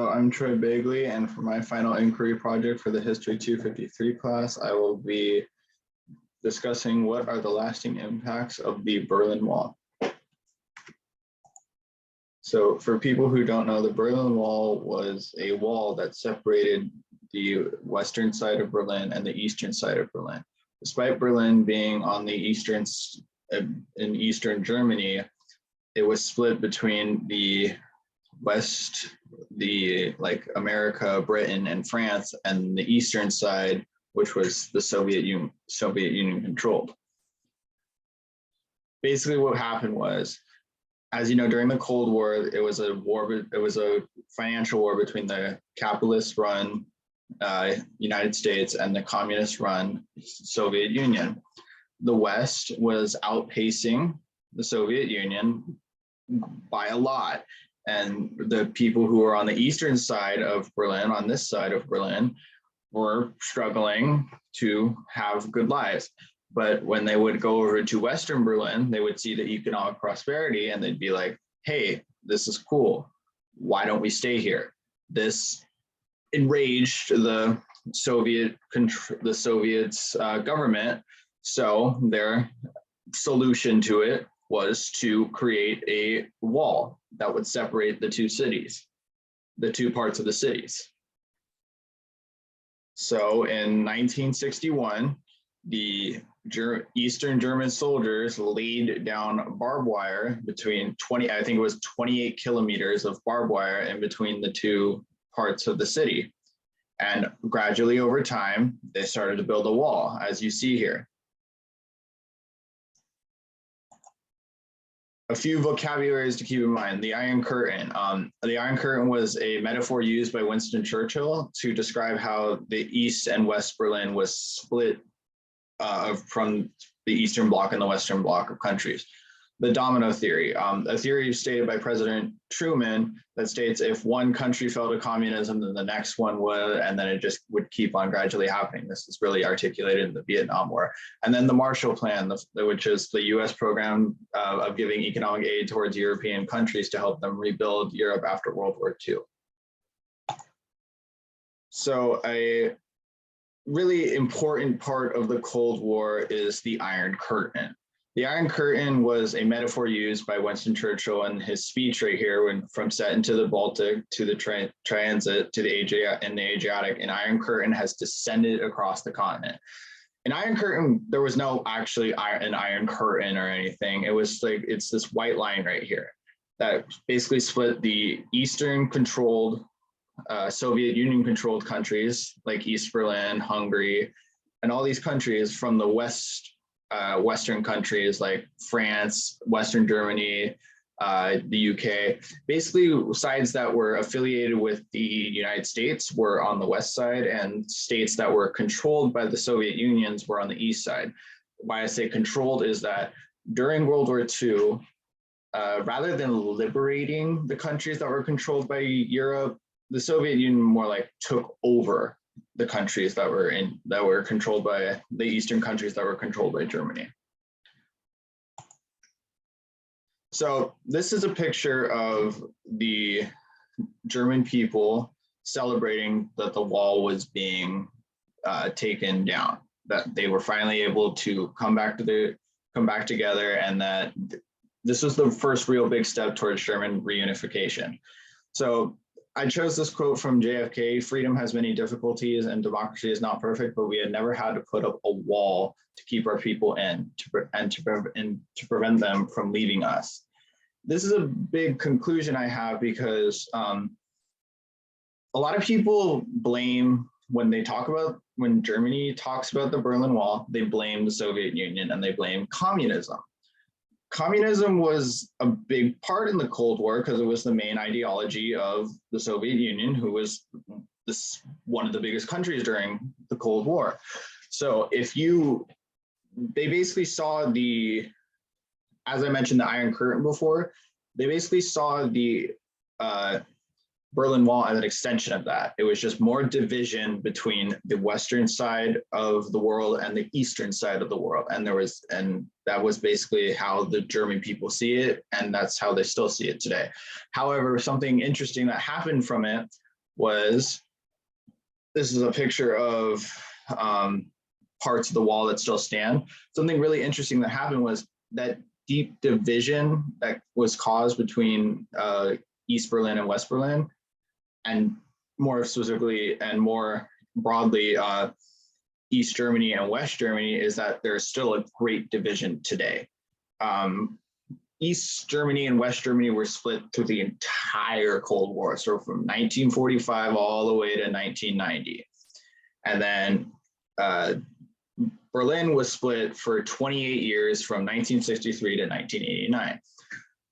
Hello, I'm Troy Begley, and for my final inquiry project for the History 253 class, I will be discussing what are the lasting impacts of the Berlin Wall. So for people who don't know, the Berlin Wall was a wall that separated the western side of Berlin and the eastern side of Berlin. Despite Berlin being on the in eastern Germany, it was split between the West, like America, Britain, and France, and the eastern side, which was the Soviet Union controlled. Basically, what happened was, as you know, during the Cold War, it was a financial war between the capitalist-run United States and the communist-run Soviet Union. The West was outpacing the Soviet Union by a lot. And the people who were on the eastern side of Berlin, on this side of Berlin, were struggling to have good lives. But when they would go over to Western Berlin, they would see the economic prosperity and they'd be like, hey, this is cool. Why don't we stay here? This enraged the Soviets government. So their solution to it was to create a wall that would separate the two cities, the two parts of the cities. So in 1961, the Eastern German soldiers laid down barbed wire between 28 kilometers of barbed wire in between the two parts of the city. And gradually over time, they started to build a wall, as you see here. A few vocabularies to keep in mind. The Iron Curtain. The Iron Curtain was a metaphor used by Winston Churchill to describe how the East and West Berlin was split from the Eastern Bloc and the Western Bloc of countries. The domino theory, a theory stated by President Truman that states if one country fell to communism, then the next one would, and then it just would keep on gradually happening. This is really articulated in the Vietnam War. And then the Marshall Plan, which is the US program of giving economic aid towards European countries to help them rebuild Europe after World War II. So a really important part of the Cold War is the Iron Curtain. The Iron Curtain was a metaphor used by Winston Churchill in his speech right here, from Stettin to the Baltic to the transit to the Adriatic. An Iron Curtain has descended across the continent. An Iron Curtain, there was no actually an Iron Curtain or anything. It was like, it's this white line right here that basically split the Eastern controlled, Soviet Union controlled countries like East Berlin, Hungary, and all these countries from the Western countries like France, Western Germany, the UK. Basically, sides that were affiliated with the United States were on the west side, and states that were controlled by the Soviet Unions were on the east side. Why I say controlled is that during World War II, rather than liberating the countries that were controlled by Europe, the Soviet Union more like took over the countries that were controlled by the eastern countries that were controlled by Germany. So this is a picture of the German people celebrating that the wall was being taken down, that they were finally able to come back together, and that this was the first real big step towards German reunification. So I chose this quote from JFK: "Freedom has many difficulties and democracy is not perfect, but we had never had to put up a wall to keep our people in to prevent them from leaving us." This is a big conclusion I have because a lot of people blame, when Germany talks about the Berlin Wall, they blame the Soviet Union and they blame communism. Communism was a big part in the Cold War because it was the main ideology of the Soviet Union, who was one of the biggest countries during the Cold War. So they basically saw as I mentioned, the Iron Curtain before, they basically saw the Berlin Wall as an extension of that. It was just more division between the western side of the world and the eastern side of the world. And that was basically how the German people see it, and that's how they still see it today. However, something interesting that happened from it was, this is a picture of parts of the wall that still stand. Something really interesting that happened was that deep division that was caused between East Berlin and West Berlin, and more specifically and more broadly, East Germany and West Germany, is that there's still a great division today. East Germany and West Germany were split through the entire Cold War, so from 1945 all the way to 1990. And then Berlin was split for 28 years from 1963 to 1989.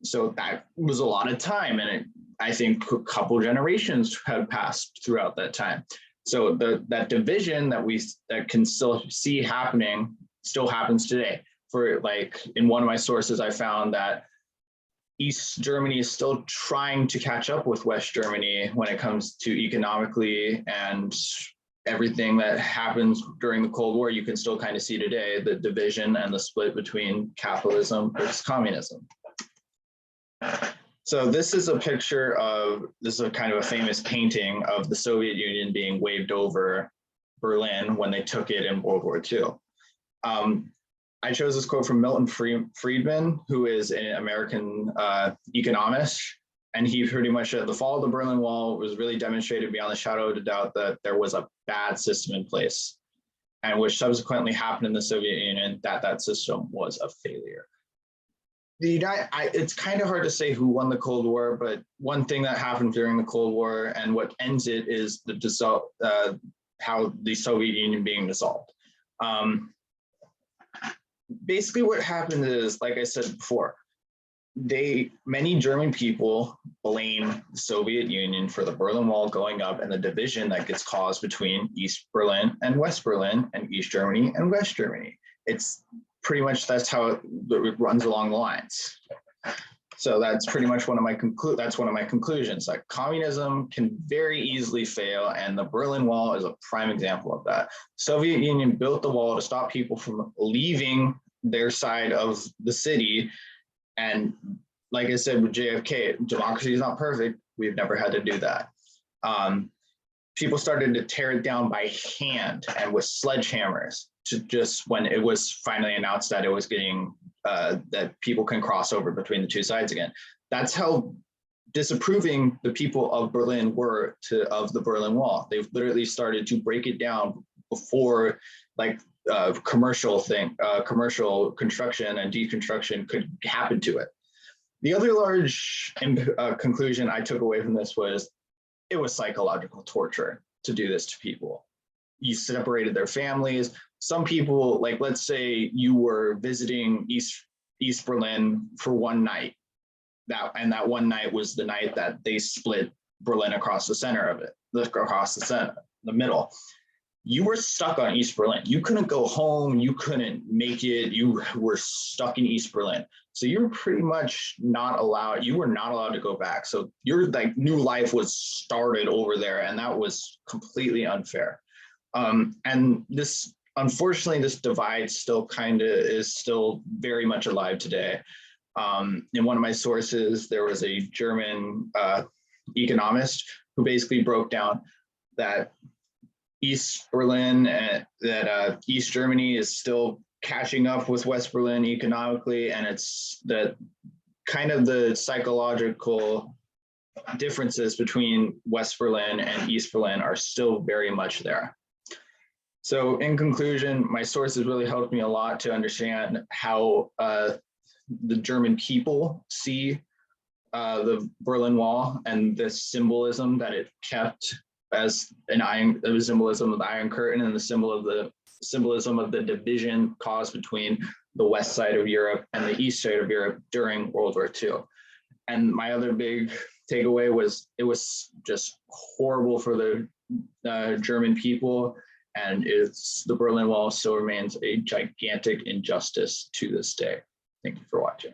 So that was a lot of time, and I think a couple generations had passed throughout that time. So that division that can still see happening still happens today. For like, in one of my sources, I found that East Germany is still trying to catch up with West Germany when it comes to economically, and everything that happens during the Cold War, you can still kind of see today, the division and the split between capitalism versus communism. So this is a picture of, this is a kind of a famous painting of the Soviet Union being waved over Berlin when they took it in World War II. I chose this quote from Milton Friedman, who is an American economist. And he pretty much said the fall of the Berlin Wall was really demonstrated beyond the shadow of a doubt that there was a bad system in place, and which subsequently happened in the Soviet Union, that system was a failure. It's kind of hard to say who won the Cold War, but one thing that happened during the Cold War and what ends it is how the Soviet Union being dissolved. Basically what happened is, like I said before, many German people blame the Soviet Union for the Berlin Wall going up and the division that gets caused between East Berlin and West Berlin and East Germany and West Germany. It's pretty much, that's how it runs along the lines. So that's pretty much one of my conclusions. Like, communism can very easily fail, and the Berlin Wall is a prime example of that. Soviet Union built the wall to stop people from leaving their side of the city. And like I said with JFK, democracy is not perfect. We've never had to do that. People started to tear it down by hand and with sledgehammers, to just when it was finally announced that it was getting, that people can cross over between the two sides again. That's how disapproving the people of Berlin were of the Berlin Wall. They've literally started to break it down before, like, commercial construction and deconstruction could happen to it. The other large conclusion I took away from this was, it was psychological torture to do this to people. You separated their families. Some people, like, let's say you were visiting East Berlin for one night, that one night was the night that they split Berlin across the center of it, across the middle. You were stuck on East Berlin. You couldn't go home. You couldn't make it. You were stuck in East Berlin. So you were pretty much not allowed. You were not allowed to go back. So your new life was started over there, and that was completely unfair. And this, unfortunately, this divide still is still very much alive today. In one of my sources, there was a German economist who basically broke down that East Berlin, that East Germany is still catching up with West Berlin economically, and it's that kind of the psychological differences between West Berlin and East Berlin are still very much there. So in conclusion, my sources really helped me a lot to understand how the German people see the Berlin Wall and the symbolism that it kept as the symbolism of the Iron Curtain and the symbolism of the division caused between the west side of Europe and the east side of Europe during World War II. And my other big takeaway was, it was just horrible for the German people, and the Berlin Wall still remains a gigantic injustice to this day. Thank you for watching.